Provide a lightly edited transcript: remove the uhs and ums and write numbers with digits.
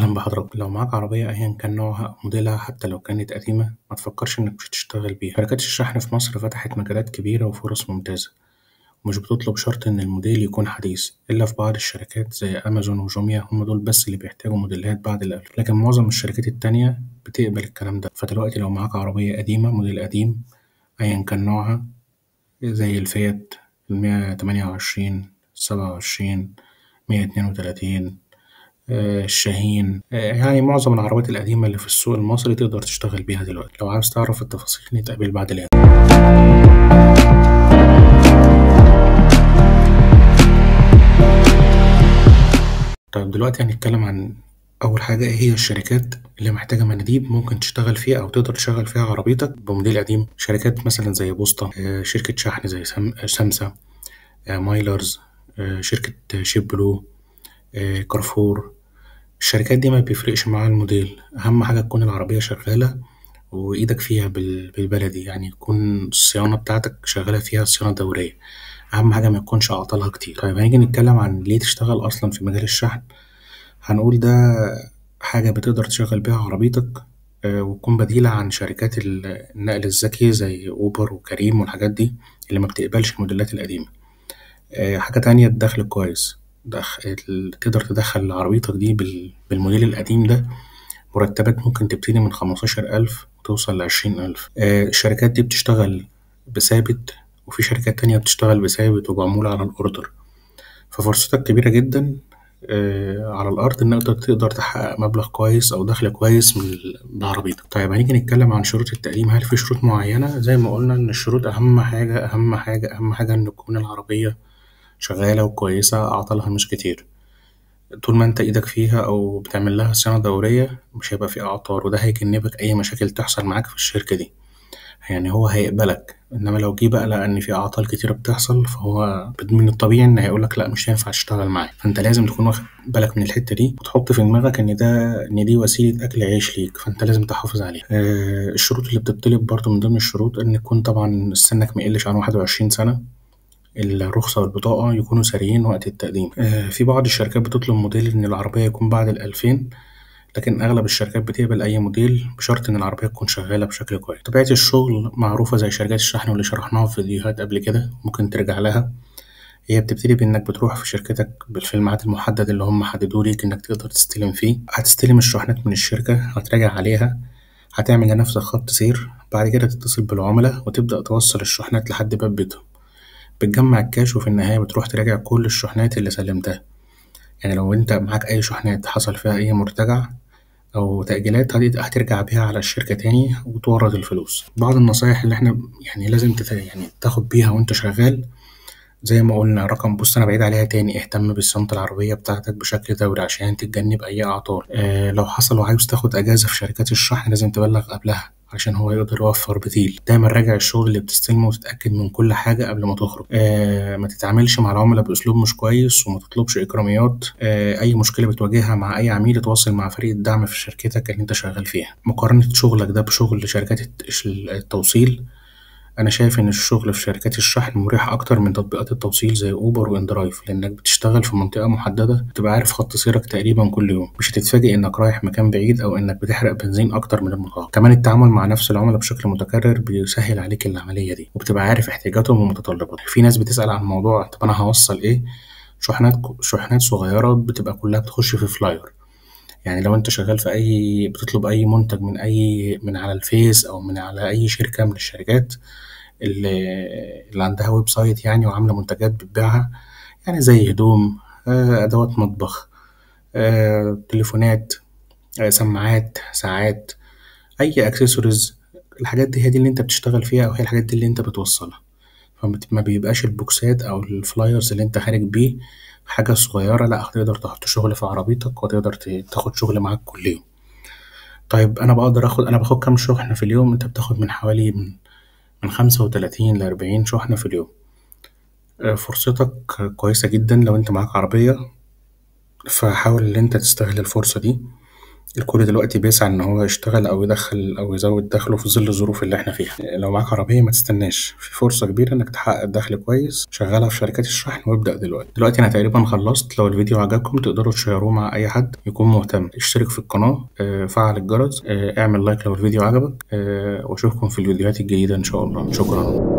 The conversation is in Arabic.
أهلا بحضرتك. لو معاك عربية أيا كان نوعها أو موديلها حتى لو كانت قديمة ما تفكرش إنك مش هتشتغل بيها. شركات الشحن في مصر فتحت مجالات كبيرة وفرص ممتازة، ومش بتطلب شرط إن الموديل يكون حديث إلا في بعض الشركات زي أمازون وجوميا، هم دول بس اللي بيحتاجوا موديلات بعد الألف، لكن معظم الشركات التانية بتقبل الكلام ده. فدلوقتي لو معاك عربية قديمة موديل قديم أيا كان نوعها زي الفيات 128 27 132 الشاهين، يعني معظم العربيات القديمة اللي في السوق المصري تقدر تشتغل بيها دلوقتي. لو عاوز تعرف التفاصيل نتقابل بعد الإعلان. طيب دلوقتي هنتكلم عن أول حاجة إيه هي الشركات اللي محتاجة مناديب ممكن تشتغل فيها أو تقدر تشغل فيها عربيتك بموديل قديم. شركات مثلا زي بوسطة، شركة شحن زي سمسة، مايلرز، شركة شيب بلو، كارفور. الشركات دي ما بيفرقش معاها الموديل، أهم حاجة تكون العربية شغالة وإيدك فيها بالبلدي، يعني يكون الصيانة بتاعتك شغالة فيها صيانة دورية. أهم حاجة ما يكونش أعطالها كتير. طيب هنيجي نتكلم عن ليه تشتغل أصلا في مجال الشحن. هنقول ده حاجة بتقدر تشغل بيها عربيتك، وتكون بديلة عن شركات النقل الذكي زي أوبر وكريم والحاجات دي اللي ما بتقبلش الموديلات القديمة. حاجة تانية الدخل كويس. تقدر تدخل عربيتك دي بالموديل القديم ده مرتبات ممكن تبتدي من 15,000 وتوصل ل20,000. الشركات دي بتشتغل بثابت، وفي شركات تانية بتشتغل بثابت وبعمولة على الأوردر، ففرصتك كبيرة جدا على الأرض إنك تقدر تحقق مبلغ كويس أو دخل كويس بعربيتك. طيب هنيجي نتكلم عن شروط التقديم. هل في شروط معينة؟ زي ما قلنا إن الشروط أهم حاجة إن تكون العربية شغالة وكويسة، أعطالها مش كتير. طول ما انت ايدك فيها او بتعمل لها صيانة دورية مش هيبقى في اعطال، وده هيجنبك اي مشاكل تحصل معاك في الشركة دي. يعني هو هيقبلك، انما لو جه بقى لقى ان في اعطال كتيرة بتحصل فهو من الطبيعي ان هيقولك لا مش هينفع تشتغل معايا. فانت لازم تكون واخد بالك من الحتة دي وتحط في دماغك ان دي وسيلة اكل عيش ليك، فانت لازم تحافظ عليها. الشروط اللي بتطلب برضو من ضمن الشروط ان يكون طبعا سنك ميقلش عن 21 سنة، الرخصة والبطاقة يكونوا ساريين وقت التقديم. في بعض الشركات بتطلب موديل إن العربية يكون بعد ال2000، لكن أغلب الشركات بتقبل أي موديل بشرط إن العربية تكون شغالة بشكل كويس. طبيعة الشغل معروفة زي شركات الشحن واللي شرحناها في فيديوهات قبل كده، ممكن ترجع لها. هي بتبتدي بإنك بتروح في شركتك في الميعاد المحدد اللي هم حددوه ليك إنك تقدر تستلم فيه. هتستلم الشحنات من الشركة، هتراجع عليها، هتعمل لنفسك خط سير، بعد كده تتصل بالعملاء وتبدأ توصل الشحنات لحد باب بيتهم. بتجمع الكاش وفي النهاية بتروح تراجع كل الشحنات اللي سلمتها. يعني لو انت معاك أي شحنات حصل فيها أي مرتجع أو تأجيلات هترجع بيها على الشركة تاني وتورد الفلوس. بعض النصايح اللي احنا يعني لازم يعني تاخد بيها وانت شغال، زي ما قلنا رقم، بص أنا بعيد عليها تاني، اهتم بصيانة العربية بتاعتك بشكل دوري عشان تتجنب أي أعطال. لو حصل وعاوز تاخد أجازة في شركات الشحن لازم تبلغ قبلها عشان هو يقدر يوفر بديل. دايما راجع الشغل اللي بتستلمه وتتأكد من كل حاجة قبل ما تخرج. ما تتعاملش مع العملاء بأسلوب مش كويس، وما تطلبش إكراميات. أي مشكلة بتواجهها مع أي عميل اتواصل مع فريق الدعم في شركتك اللي أنت شغال فيها. مقارنة شغلك ده بشغل شركات التوصيل، أنا شايف إن الشغل في شركات الشحن مريح أكتر من تطبيقات التوصيل زي أوبر وإندرايف، لأنك بتشتغل في منطقة محددة، بتبقى عارف خط سيرك تقريبا كل يوم، مش هتتفاجئ إنك رايح مكان بعيد أو إنك بتحرق بنزين أكتر من المتوقع. كمان التعامل مع نفس العملاء بشكل متكرر بيسهل عليك العملية دي، وبتبقى عارف احتياجاتهم ومتطلباتهم. في ناس بتسأل عن موضوع طب أنا هوصل إيه؟ شحنات صغيرة بتبقى كلها بتخش في فلاير. يعني لو انت شغال في بتطلب اي منتج من على الفيس او من على اي شركة من الشركات اللي عندها ويب سايت يعني وعاملة منتجات بتبيعها، يعني زي هدوم، ادوات مطبخ، تليفونات، سماعات، ساعات، اي اكسسوارز. الحاجات دي هي دي اللي انت بتشتغل فيها، او هي الحاجات دي اللي انت بتوصلها. فما بيبقاش البوكسات او الفلايرز اللي انت خارج بيه حاجة صغيرة، لا هتقدر تحط شغل في عربيتك وتقدر تاخد شغل معاك كل يوم. طيب أنا باخد كام شحنة في اليوم؟ أنت بتاخد من حوالي من 35 ل40 شحنة في اليوم. فرصتك كويسة جدا لو أنت معاك عربية، فحاول إن أنت تستغل الفرصة دي. الكل دلوقتي بيسعى إن هو يشتغل أو يدخل أو يزود دخله في ظل الظروف اللي إحنا فيها. لو معاك عربية ما تستناش، في فرصة كبيرة إنك تحقق دخل كويس، شغلها في شركات الشحن وابدأ دلوقتي. أنا تقريبا خلصت. لو الفيديو عجبكم تقدروا تشيروه مع أي حد يكون مهتم. اشترك في القناة، فعل الجرس، اعمل لايك لو الفيديو عجبك، وأشوفكم في الفيديوهات الجديدة إن شاء الله. شكرا.